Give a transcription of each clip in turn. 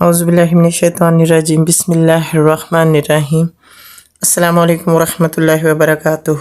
اعوذباللہ من الشیطان الرجیم، بسم اللہ الرحمن الرحیم۔ السلام علیکم ورحمۃ اللہ وبرکاتہ۔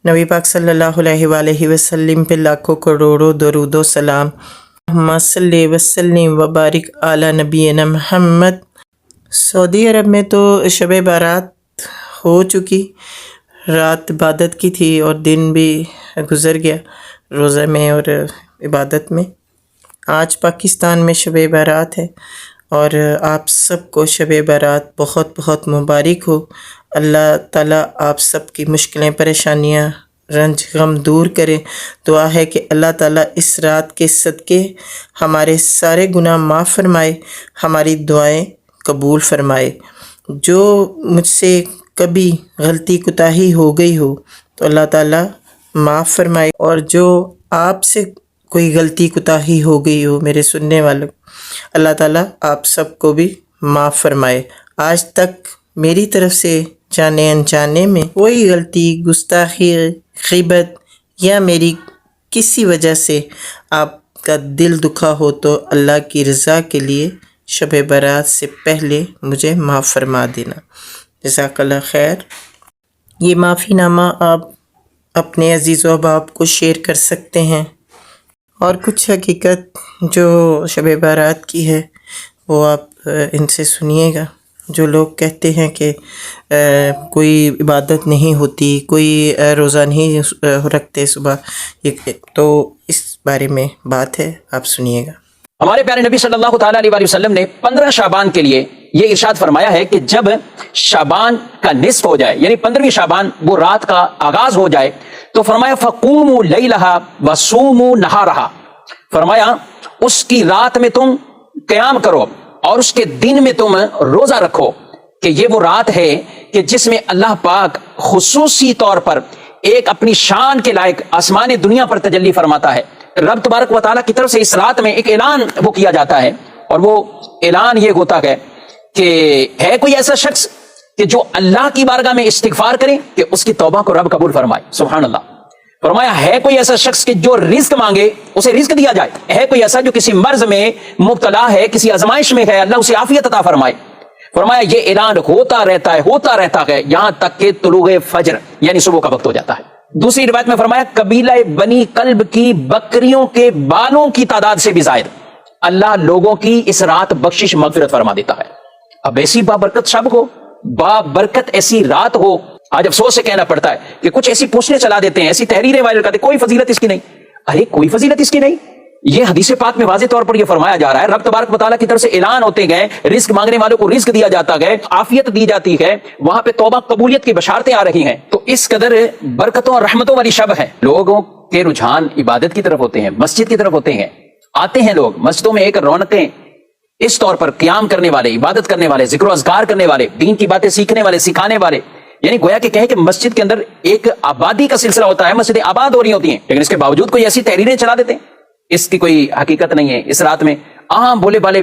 نبی پاک صلی اللہ علیہ وآلہ وسلم پہ لاکھوں کروڑوں درود و سلام۔ اللہم صلی وسلم وبارک علی نبینا محمد۔ سعودی عرب میں تو شب بارات ہو چکی، رات عبادت کی تھی اور دن بھی گزر گیا روزہ میں اور عبادت میں۔ آج پاکستان میں شب بارات ہے اور آپ سب کو شب بارات بہت بہت مبارک ہو۔ اللہ تعالیٰ آپ سب کی مشکلیں، پریشانیاں، رنج غم دور کرے۔ دعا ہے کہ اللہ تعالیٰ اس رات کے صدقے ہمارے سارے گناہ معاف فرمائے، ہماری دعائیں قبول فرمائے۔ جو مجھ سے کبھی غلطی کوتاہی ہو گئی ہو تو اللہ تعالیٰ معاف فرمائے، اور جو آپ سے کوئی غلطی کوتاہی ہو گئی ہو میرے سننے والوں، اللہ تعالیٰ آپ سب کو بھی معاف فرمائے۔ آج تک میری طرف سے جانے انجانے میں کوئی غلطی، گستاخی، غیبت یا میری کسی وجہ سے آپ کا دل دکھا ہو تو اللہ کی رضا کے لیے شب برات سے پہلے مجھے معاف فرما دینا۔ جزاک اللہ خیر۔ یہ معافی نامہ آپ اپنے عزیز و احباب کو شیئر کر سکتے ہیں، اور کچھ حقیقت جو شب بارات کی ہے وہ آپ ان سے سنیے گا۔ جو لوگ کہتے ہیں کہ کوئی عبادت نہیں ہوتی، کوئی روزہ نہیں رکھتے صبح، تو اس بارے میں بات ہے، آپ سنیے گا۔ ہمارے پیارے نبی صلی اللہ تعالیٰ علیہ وسلم نے 15 شعبان کے لیے یہ ارشاد فرمایا ہے کہ جب شعبان کا نصف ہو جائے، یعنی 15ویں شعبان وہ رات کا آغاز ہو جائے، تو فرمایا فَقُومُوا لَيْلَهَا وَصُومُوا نَهَارَهَا، فرمایا اس کی رات میں تم قیام کرو اور اس کے دن میں تم روزہ رکھو، کہ یہ وہ رات ہے کہ جس میں اللہ پاک خصوصی طور پر ایک اپنی شان کے لائق آسمان دنیا پر تجلی فرماتا ہے۔ رب تبارک و تعالیٰ کی طرف سے اس رات میں ایک اعلان وہ کیا جاتا ہے، اور وہ اعلان یہ ہوتا ہے کہ ہے کوئی ایسا شخص کہ جو اللہ کی بارگاہ میں استغفار کرے کہ اس کی توبہ کو رب قبول فرمائے۔ سبحان اللہ۔ فرمایا ہے کوئی ایسا شخص کہ جو رزق مانگے اسے رزق دیا جائے، ہے کوئی ایسا جو کسی مرض میں مبتلا ہے، کسی آزمائش میں ہے، اللہ اسے عافیت عطا فرمائے۔ فرمایا یہ اعلان ہوتا رہتا ہے یہاں تک کہ طلوع فجر یعنی صبح کا وقت ہو جاتا ہے۔ دوسری روایت میں فرمایا قبیلہ بنی کلب کی بکریوں کے بالوں کی تعداد سے بھی زائد اللہ لوگوں کی اس رات بخشش مغفرت فرما دیتا ہے۔ اب ایسی بابرکت شب ہو، بابرکت ایسی رات ہو، آج افسوس سے کہنا پڑتا ہے کہ کچھ ایسی پوچھنے چلا دیتے ہیں، ایسی تحریریں وائرل کرتے ہیں، کوئی فضیلت اس کی نہیں۔ ارے کوئی فضیلت اس کی نہیں، یہ حدیث پاک میں واضح طور پر یہ فرمایا جا رہا ہے، رب تبارک و تعالیٰ کی طرف سے اعلان ہوتے گئے، رزق مانگنے والوں کو رزق دیا جاتا ہے، عافیت دی جاتی ہے، وہاں پہ توبہ قبولیت کی بشارتیں آ رہی ہیں۔ تو اس قدر برکتوں اور رحمتوں والی شب ہے، لوگوں کے رجحان عبادت کی طرف ہوتے ہیں، مسجد کی طرف ہوتے ہیں، آتے ہیں لوگ مسجدوں میں، ایک رونقیں اس طور پر قیام کرنے والے، عبادت کرنے والے، ذکر و اذکار کرنے والے، دین کی باتیں سیکھنے والے، سکھانے والے، یعنی گویا کہ کہیں کہ مسجد کے اندر ایک آبادی کا سلسلہ ہوتا ہے، مسجدیں آباد ہو رہی ہوتی ہیں، لیکن اس کے باوجود کوئی ایسی تحریریں چلا دیتے ہیں، اس کی کوئی حقیقت نہیں ہے۔ اس رات میں عام بولے بالے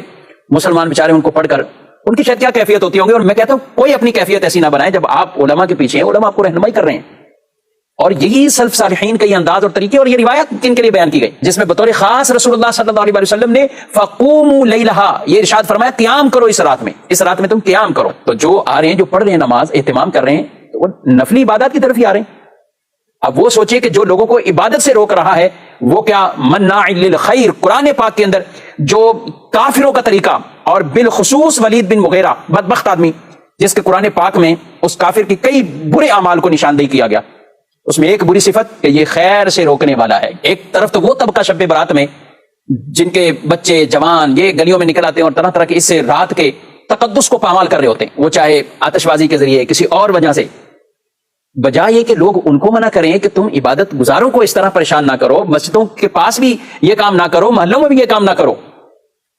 مسلمان بیچارے ان کو پڑھ کر ان کی شاید کیا کیفیت ہوتی ہوں گی، اور میں کہتا ہوں کوئی اپنی کیفیت ایسی نہ بنائے جب آپ علماء کے پیچھے ہیں، علماء آپ کو رہنمائی کر رہے ہیں، اور یہی سلف صالحین کا یہ انداز اور طریقے اور یہ روایت کن کے لیے بیان کی گئی، جس میں بطور خاص رسول اللہ صلی اللہ علیہ وسلم نے فَقُومُوا لَيْلَهَا یہ ارشاد فرمایا قیام کرو اس رات میں تم قیام کرو۔ تو جو آ رہے ہیں، جو پڑھ رہے ہیں، نماز اہتمام کر رہے ہیں، تو وہ نفلی عبادات کی طرف ہی آ رہے ہیں۔ اب وہ سوچے کہ جو لوگوں کو عبادت سے روک رہا ہے وہ کیا مناع للخیر، قرآن پاک کے اندر جو کافروں کا طریقہ، اور بالخصوص ولید بن مغیرہ بدبخت آدمی جس کے قرآن پاک میں اس کافر کی کئی برے اعمال کو نشاندہی کیا گیا، اس میں ایک بری صفت کہ یہ خیر سے روکنے والا ہے۔ ایک طرف تو وہ طبقہ شب برات میں جن کے بچے جوان یہ گلیوں میں نکل آتے ہیں اور طرح طرح کے اس رات کے تقدس کو پامال کر رہے ہوتے ہیں، وہ چاہے آتش بازی کے ذریعے کسی اور وجہ سے، بجائے یہ کہ لوگ ان کو منع کریں کہ تم عبادت گزاروں کو اس طرح پریشان نہ کرو، مسجدوں کے پاس بھی یہ کام نہ کرو، محلوں میں بھی یہ کام نہ کرو،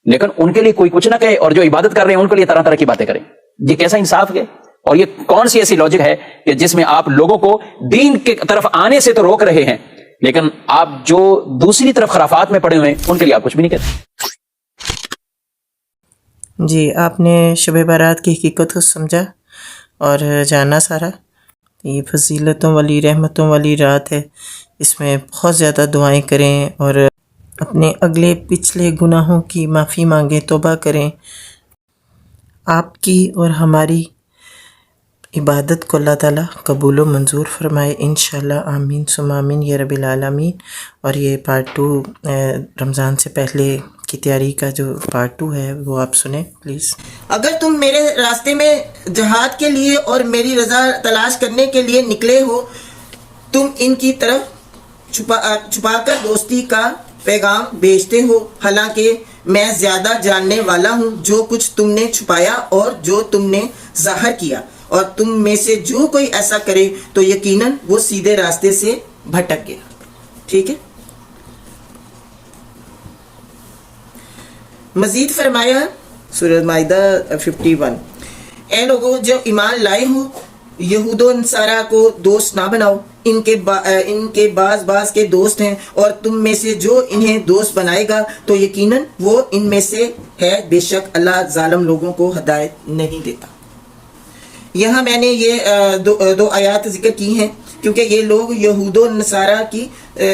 لیکن ان کے لیے کوئی کچھ نہ کہے، اور جو عبادت کر رہے ہیں ان کے لیے طرح طرح کی باتیں کریں۔ یہ کیسا انصاف ہے، اور یہ کون سی ایسی لاجک ہے کہ جس میں آپ لوگوں کو دین کی طرف آنے سے تو روک رہے ہیں، لیکن آپ جو دوسری طرف خرافات میں پڑے ہوئے ہیں ان کے لیے آپ کچھ بھی نہیں کہتے۔ جی، آپ نے شب بارات کی حقیقت کو سمجھا اور جانا سارا۔ یہ فضیلتوں والی، رحمتوں والی رات ہے، اس میں بہت زیادہ دعائیں کریں اور اپنے اگلے پچھلے گناہوں کی معافی مانگیں، توبہ کریں۔ آپ کی اور ہماری عبادت کو اللہ تعالیٰ قبول و منظور فرمائے انشاءاللہ، آمین ثم آمین یا رب العالمین۔ اور یہ پارٹ 2 رمضان سے پہلے کی تیاری کا جو پارٹ 2 ہے وہ آپ سنیں پلیز۔ اگر تم میرے راستے میں جہاد کے لیے اور میری رضا تلاش کرنے کے لیے نکلے ہو، تم ان کی طرف چھپا کر دوستی کا پیغام بھیجتے ہو، حالانکہ میں زیادہ جاننے والا ہوں جو کچھ تم نے چھپایا اور جو تم نے ظاہر کیا، اور تم میں سے جو کوئی ایسا کرے تو یقیناً وہ سیدھے راستے سے بھٹک گیا۔ ٹھیک ہے، مزید فرمایا سورۃ مائدہ 51، اے لوگوں جو ایمان لائے ہو، یہود و نصارہ کو دوست نہ بناؤ، ان کے بعض کے دوست ہیں، اور تم میں سے جو انہیں دوست بنائے گا تو یقیناً وہ ان میں سے ہے، بے شک اللہ ظالم لوگوں کو ہدایت نہیں دیتا۔ یہاں میں نے یہ دو آیات ذکر کی ہیں کیونکہ یہ لوگ یہود و نصارہ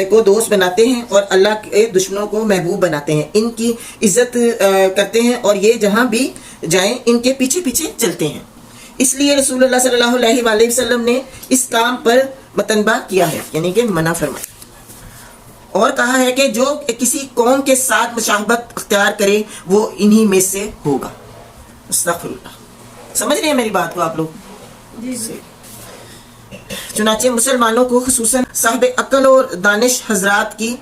کو دوست بناتے ہیں اور اللہ کے دشمنوں کو محبوب بناتے ہیں، ان کی عزت کرتے ہیں، اور یہ جہاں بھی جائیں ان کے پیچھے پیچھے چلتے ہیں۔ اس لیے رسول اللہ صلی اللہ علیہ وآلہ وسلم نے اس کام پر متنبہ کیا ہے، یعنی کہ منع فرمایا، اور کہا ہے کہ جو کسی قوم کے ساتھ مشابہت اختیار کرے وہ انہی میں سے ہوگا۔ استغفر اللہ۔ سمجھ رہے ہیں میری بات کو آپ لوگ؟ جی۔ چنانچہ مسلمانوں کو خصوصاً صاحب عقل اور دانش حضرات کی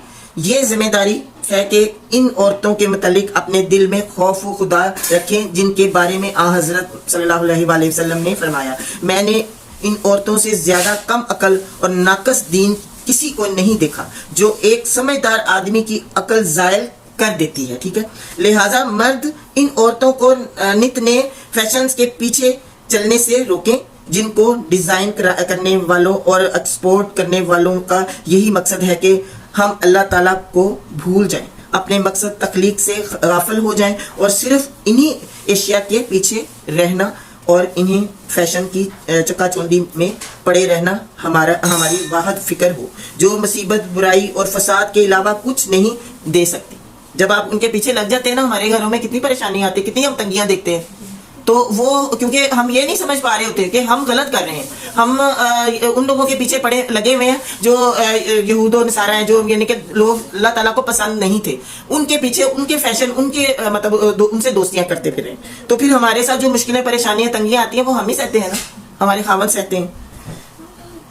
یہ ذمہ داری ہے کہ ان عورتوں کے متعلق اپنے دل میں خوف و خدا رکھیں جن کے بارے میں آن حضرت صلی اللہ علیہ وآلہ وسلم نے فرمایا، میں نے ان عورتوں سے زیادہ کم عقل اور ناقص دین کسی کو نہیں دیکھا جو ایک سمجھدار آدمی کی عقل زائل کر دیتی ہے۔ ٹھیک ہے، لہٰذا مرد ان عورتوں کو نت نئے فیشنز کے پیچھے چلنے سے روکیں جن کو ڈیزائن کرنے والوں اور ایکسپورٹ کرنے والوں کا یہی مقصد ہے کہ ہم اللہ تعالیٰ کو بھول جائیں، اپنے مقصد تخلیق سے غافل ہو جائیں اور صرف انہی اشیاء کے پیچھے رہنا اور انہی فیشن کی چکا چوندی میں پڑے رہنا ہماری واحد فکر ہو، جو مصیبت، برائی اور فساد کے علاوہ کچھ نہیں دے سکتی۔ جب آپ ان کے پیچھے لگ جاتے ہیں نا، ہمارے گھروں میں کتنی پریشانی آتی ہے، کتنی ہم تنگیاں دیکھتے ہیں، تو وہ کیونکہ ہم یہ نہیں سمجھ پا رہے ہوتے کہ ہم غلط کر رہے ہیں، ہم ان لوگوں کے پیچھے لگے ہوئے ہیں جو یہود و نصارہ ہیں، جو یعنی کہ لوگ اللہ تعالیٰ کو پسند نہیں تھے، ان کے پیچھے ان کے فیشن، ان کے مطلب ان سے دوستیاں کرتے پھرے، تو پھر ہمارے ساتھ جو مشکلیں، پریشانیاں، تنگیاں آتی ہیں وہ ہم ہی سہتے ہیں نا، ہمارے خاوند سہتے ہیں۔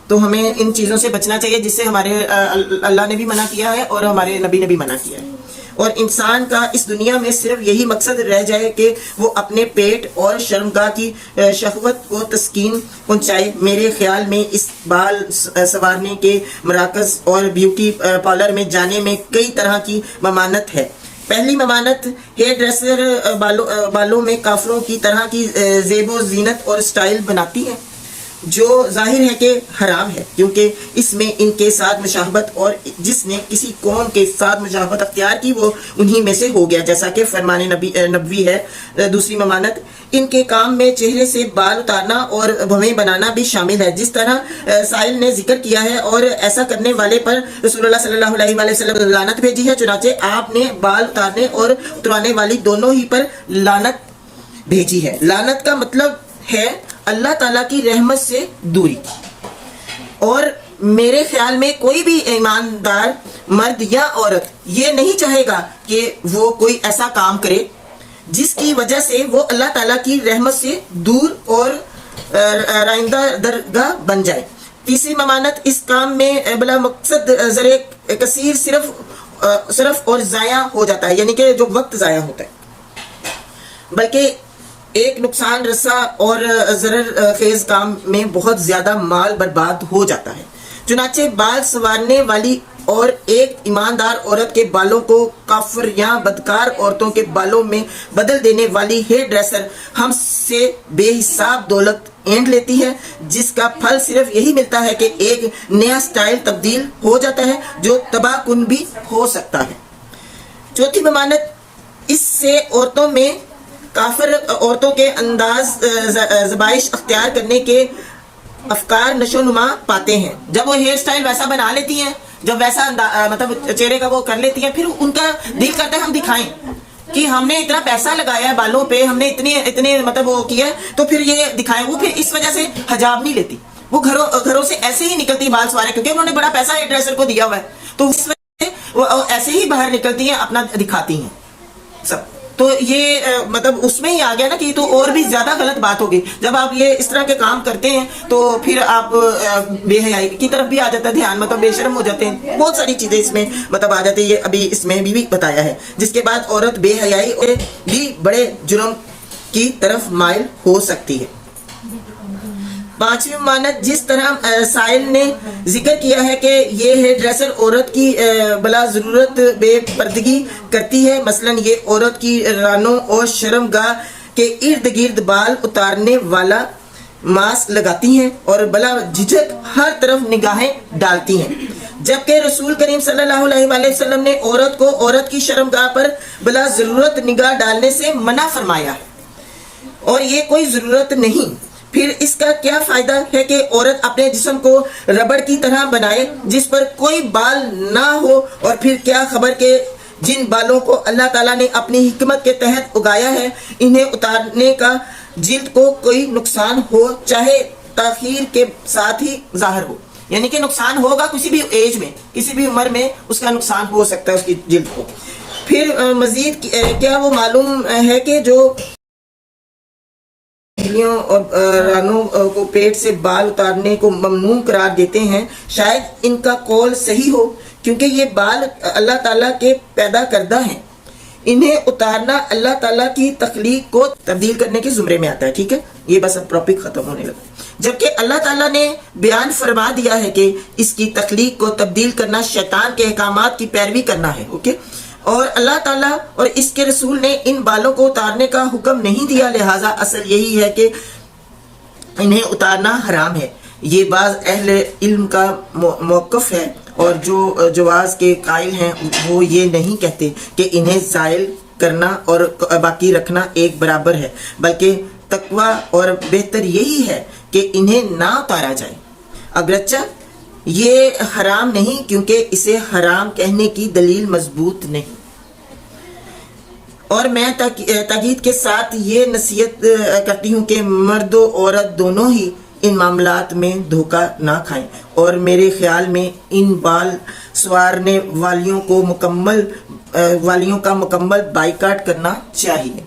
تو ہمیں ان چیزوں سے بچنا چاہیے جس سے ہمارے اللہ نے بھی منع کیا ہے اور ہمارے نبی نے بھی منع کیا ہے، اور انسان کا اس دنیا میں صرف یہی مقصد رہ جائے کہ وہ اپنے پیٹ اور شرمگاہ کی شہوت کو تسکین پہنچائے۔ میرے خیال میں اس بال سنوارنے کے مراکز اور بیوٹی پارلر میں جانے میں کئی طرح کی ممانت ہے۔ پہلی ممانت ہیئر ڈریسر بالوں میں کافروں کی طرح کی زیب و زینت اور سٹائل بناتی ہے، جو ظاہر ہے کہ حرام ہے کیونکہ اس میں ان کے ساتھ مشابہت، اور جس نے کسی قوم کے ساتھ مشابہت اختیار کی وہ انہی میں سے ہو گیا، جیسا کہ فرمان نبوی ہے۔ دوسری ممانت ان کے کام میں چہرے سے بال اتارنا اور بھویں بنانا بھی شامل ہے، جس طرح سائل نے ذکر کیا ہے، اور ایسا کرنے والے پر رسول اللہ صلی اللہ علیہ وآلہ وسلم لعنت بھیجی ہے، چنانچہ آپ نے بال اتارنے اور اتروانے والی دونوں ہی پر لعنت بھیجی ہے۔ لعنت کا مطلب ہے اللہ تعالیٰ کی رحمت سے دوری، اور میرے خیال میں کوئی بھی ایماندار مرد یا عورت یہ نہیں چاہے گا کہ وہ کوئی ایسا کام کرے جس کی وجہ سے وہ اللہ تعالیٰ کی رحمت سے دور اور رائندہ درگاہ بن جائے۔ تیسری ممانت اس کام میں بلا مقصد زر کثیر صرف اور ضائع ہو جاتا ہے، یعنی کہ جو وقت ضائع ہوتا ہے، بلکہ ایک نقصان رسا اور ضرر خیز کام میں بہت زیادہ مال برباد ہو جاتا ہے۔ چنانچہ بال سنوارنے والی اور ایک ایماندار عورت کے بالوں کو کافر یا بدکار عورتوں کے بالوں میں بدل دینے والی ہیئر ڈریسر ہم سے بے حساب دولت اینڈ لیتی ہے، جس کا پھل صرف یہی ملتا ہے کہ ایک نیا سٹائل تبدیل ہو جاتا ہے جو تباہ کن بھی ہو سکتا ہے۔ چوتھی ممانت اس سے عورتوں میں کافر عورتوں کے انداز زبائش اختیار کرنے کے افکار نشو نما پاتے ہیں۔ جب وہ ہیئر سٹائل ویسا بنا لیتی ہیں، جب ویسا مطلب چہرے کا وہ کر لیتی ہیں، پھر ان کا دل کرتا ہے ہم دکھائیں، کہ ہم نے اتنا پیسہ لگایا ہے بالوں پہ, ہم نے اتنے مطلب وہ کیا ہے, تو پھر یہ دکھائیں. وہ پھر اس وجہ سے حجاب نہیں لیتی, وہ گھروں سے ایسے ہی نکلتی بال سوارے, کیونکہ انہوں نے بڑا پیسہ ہیئر ڈریسر کو دیا ہوا ہے, تو اس وجہ سے وہ ایسے ہی باہر نکلتی ہیں, اپنا دکھاتی ہیں سب. تو یہ مطلب اس میں ہی آ گیا نا کہ یہ تو اور بھی زیادہ غلط بات ہوگی. جب آپ یہ اس طرح کے کام کرتے ہیں تو پھر آپ بے حیائی کی طرف بھی آ جاتا ہے دھیان, مطلب بے شرم ہو جاتے ہیں, بہت ساری چیزیں اس میں مطلب آ جاتی ہے. یہ ابھی اس میں بھی بتایا ہے. جس کے بعد عورت بے حیائی اور بھی بڑے جرم کی طرف مائل ہو سکتی ہے. پانچویں ممانعت, جس طرح سائل نے ذکر کیا ہے کہ یہ ہیئر ڈریسر عورت کی بلا ضرورت بے پردگی کرتی ہے. مثلا یہ عورت کی رانوں اور شرم گاہ کے ارد گرد بال اتارنے والا ماسک لگاتی ہیں اور بلا جھجک ہر طرف نگاہیں ڈالتی ہیں, جبکہ رسول کریم صلی اللہ علیہ وآلہ وسلم نے عورت کو عورت کی شرم گاہ پر بلا ضرورت نگاہ ڈالنے سے منع فرمایا اور یہ کوئی ضرورت نہیں. پھر اس کا کیا فائدہ ہے کہ عورت اپنے جسم کو ربڑ کی طرح بنائے جس پر کوئی بال نہ ہو, اور پھر کیا خبر کہ جن بالوں کو اللہ تعالیٰ نے اپنی حکمت کے تحت اگایا ہے انہیں اتارنے کا جلد کو کوئی نقصان ہو, چاہے تاخیر کے ساتھ ہی ظاہر ہو. یعنی کہ نقصان ہوگا کسی بھی ایج میں, کسی بھی عمر میں اس کا نقصان ہو سکتا ہے اس کی جلد کو. پھر مزید کیا وہ معلوم ہے کہ جو اور رانوں کو پیٹ سے بال اتارنے کو ممنوع قرار دیتے ہیں, شاید ان کا قول صحیح ہو, کیونکہ یہ بال اللہ تعالیٰ کے پیدا کردہ ہیں. انہیں اتارنا اللہ تعالیٰ کی تخلیق کو تبدیل کرنے کے زمرے میں آتا ہے. ٹھیک ہے, یہ بس اب ٹاپک ختم ہونے لگا. جبکہ اللہ تعالیٰ نے بیان فرما دیا ہے کہ اس کی تخلیق کو تبدیل کرنا شیطان کے احکامات کی پیروی کرنا ہے. اوکے, اور اللہ تعالیٰ اور اس کے رسول نے ان بالوں کو اتارنے کا حکم نہیں دیا, لہٰذا اصل یہی ہے کہ انہیں اتارنا حرام ہے. یہ بعض اہل علم کا موقف ہے, اور جو جواز کے قائل ہیں وہ یہ نہیں کہتے کہ انہیں زائل کرنا اور باقی رکھنا ایک برابر ہے, بلکہ تقوی اور بہتر یہی ہے کہ انہیں نہ اتارا جائے. اگرچہ یہ حرام نہیں, کیونکہ اسے حرام کہنے کی دلیل مضبوط نہیں. اور میں تاکید کے ساتھ یہ نصیحت کرتی ہوں کہ مرد و عورت دونوں ہی ان معاملات میں دھوکہ نہ کھائیں, اور میرے خیال میں ان بال سوارنے والیوں کا مکمل بائیکاٹ کرنا چاہیے,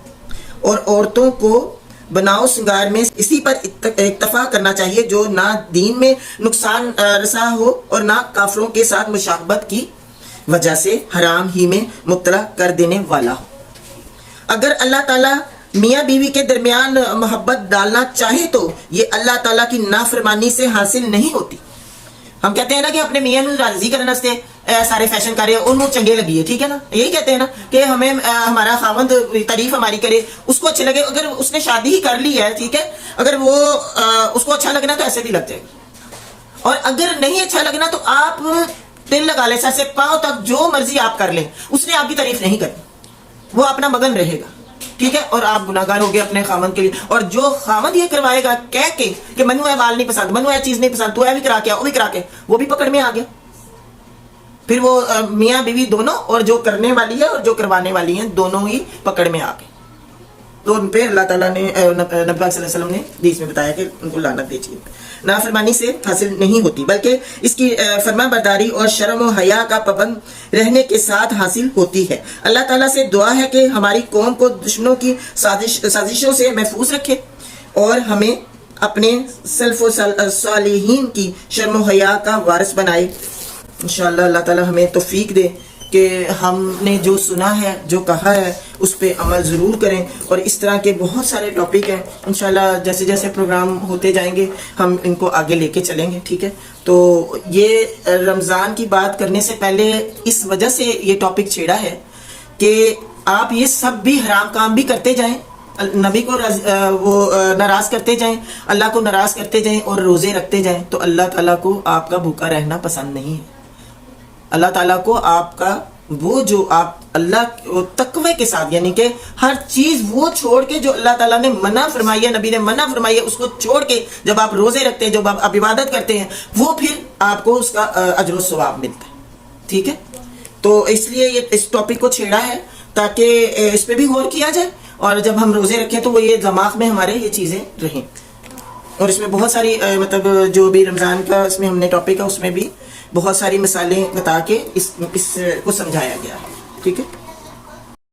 اور عورتوں کو بناؤ سنگار میں اسی پر اتفاق کرنا چاہیے جو نہ دین میں نقصان رسا ہو اور نہ کافروں کے ساتھ مشابہت کی وجہ سے حرام ہی میں مبتلا کر دینے والا ہو. اگر اللہ تعالیٰ میاں بیوی کے درمیان محبت ڈالنا چاہے تو یہ اللہ تعالیٰ کی نافرمانی سے حاصل نہیں ہوتی. ہم کہتے ہیں نا کہ اپنے میاں نوں راضی کرنے سے سارے فیشن کرے, انہوں چنگے لگیے, ٹھیک ہے نا, یہی کہتے ہیں نا کہ ہمیں ہمارا خاوند تعریف ہماری کرے, اس کو اچھے لگے. اگر اس نے شادی ہی کر لی ہے, ٹھیک ہے, اگر وہ اس کو اچھا لگنا تو ایسے بھی لگ جائے گا, اور اگر نہیں اچھا لگنا تو آپ دل لگا لیں, سر سے پاؤں تک جو مرضی آپ کر لیں, اس نے آپ کی تعریف نہیں کرنی, وہ اپنا مگن رہے گا, ٹھیک ہے, اور آپ گناہگار ہو گئے اپنے خامند کے لیے. اور جو خامند یہ کروائے گا کہہ کے کہ منو ہے وال نہیں پسند, منو ہے چیز نہیں پسند, تو ہے بھی کرا کے وہ بھی کرا کے, وہ بھی پکڑ میں آ گیا. پھر وہ میاں بیوی دونوں, اور جو کرنے والی ہے اور جو کروانے والی ہیں, دونوں ہی پکڑ میں آ گئے. تو ان پہ اللہ تعالیٰ نے نبی صلی اللہ علیہ وسلم نے حدیث میں بتایا کہ ان کو لعنت دیجیے. نافرمانی سے حاصل نہیں ہوتی, بلکہ اس کی فرما برداری اور شرم و حیا کا پابند رہنے کے ساتھ حاصل ہوتی ہے. اللہ تعالیٰ سے دعا ہے کہ ہماری قوم کو دشمنوں کی سازشوں سے محفوظ رکھے, اور ہمیں اپنے سلف و صالحین کی شرم و حیا کا وارث بنائے. انشاءاللہ اللہ تعالیٰ ہمیں توفیق دے کہ ہم نے جو سنا ہے, جو کہا ہے, اس پہ عمل ضرور کریں. اور اس طرح کے بہت سارے ٹاپک ہیں, انشاءاللہ جیسے جیسے پروگرام ہوتے جائیں گے ہم ان کو آگے لے کے چلیں گے, ٹھیک ہے. تو یہ رمضان کی بات کرنے سے پہلے اس وجہ سے یہ ٹاپک چھیڑا ہے کہ آپ یہ سب بھی حرام کام بھی کرتے جائیں, نبی کو وہ ناراض کرتے جائیں, اللہ کو ناراض کرتے جائیں, اور روزے رکھتے جائیں, تو اللہ تعالیٰ کو آپ کا بھوکا رہنا پسند نہیں ہے. اللہ تعالیٰ کو آپ کا وہ جو آپ اللہ تقوی کے ساتھ, یعنی کہ ہر چیز وہ چھوڑ کے جو اللہ تعالیٰ نے منع فرمائی ہے, نبی نے منع فرمائی ہے, اس کو چھوڑ کے جب آپ روزے رکھتے ہیں, جب آپ عبادت کرتے ہیں, وہ پھر آپ کو اس کا اجر و ثواب ملتا ہے, ٹھیک ہے. تو اس لیے یہ اس ٹاپک کو چھیڑا ہے تاکہ اس پہ بھی غور کیا جائے اور جب ہم روزے رکھیں تو وہ یہ دماغ میں ہمارے یہ چیزیں رہیں. اور اس میں بہت ساری مطلب جو بھی رمضان کا اس میں ہم نے ٹاپک ہے اس میں بھی بہت ساری مثالیں بتا کے اس کو سمجھایا گیا ہے. ٹھیک ہے.